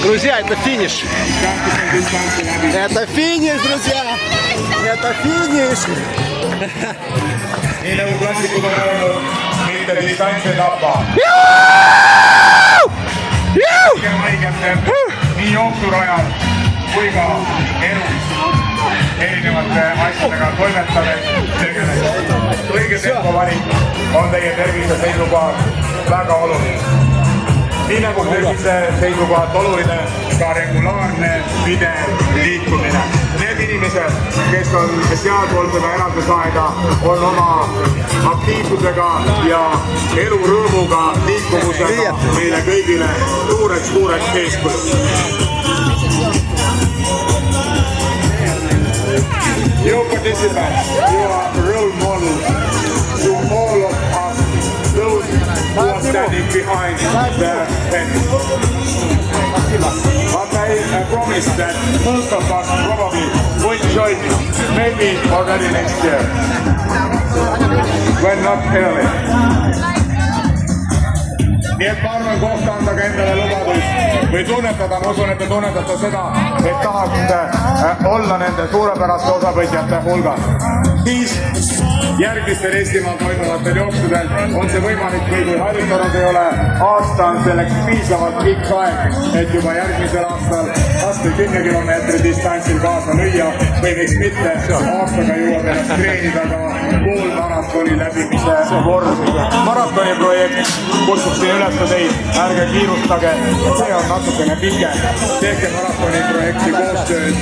Друзья, это финиш. Это финиш, друзья. Это финиш. Nii nagu klassikud on öelnud, mitte distants ei tapa. Nii jooksurajal kui ka elus erinevate asjadega toimetades tegeles. Õige tempovalik on teie tervise seisukohalt väga oluline. Nii nagu tervise seisukohalt oluline ka regulaarne pidev liikumine. Need inimesed, kes on sealpoolsega elatusaeda, on oma aktiivsusega ja elurõõmuga, liikumusega meile kõigile suureks eeskujuks. You participants, you are role models to all of us, those who are standing behind the fence. But I promise that most of us probably will join you, maybe already next year, when not early. Nii et ma arvan, kohta andage endale lubadus või tunnetada, ma usun, et te tunnetate seda, et tahate olla nende suurepäraste osavõtjate hulgas. Siis järgmistel Eestimaal toimuvatel jooksudel on see võimalik või kui harjutanud ei ole, aasta on selleks piisavalt pikk aeg, et juba järgmisel aastal kas või 10 kilomeetri distantsil kaasa lüüa või miks mitte aastaga jõuab ennast treenida ka poolmaratoni läbimise vormi. Maratoni projekt kutsuksin üles teid, ärge kiirustage, see on natukene pikem. Tehke maratoni projekti koostööd.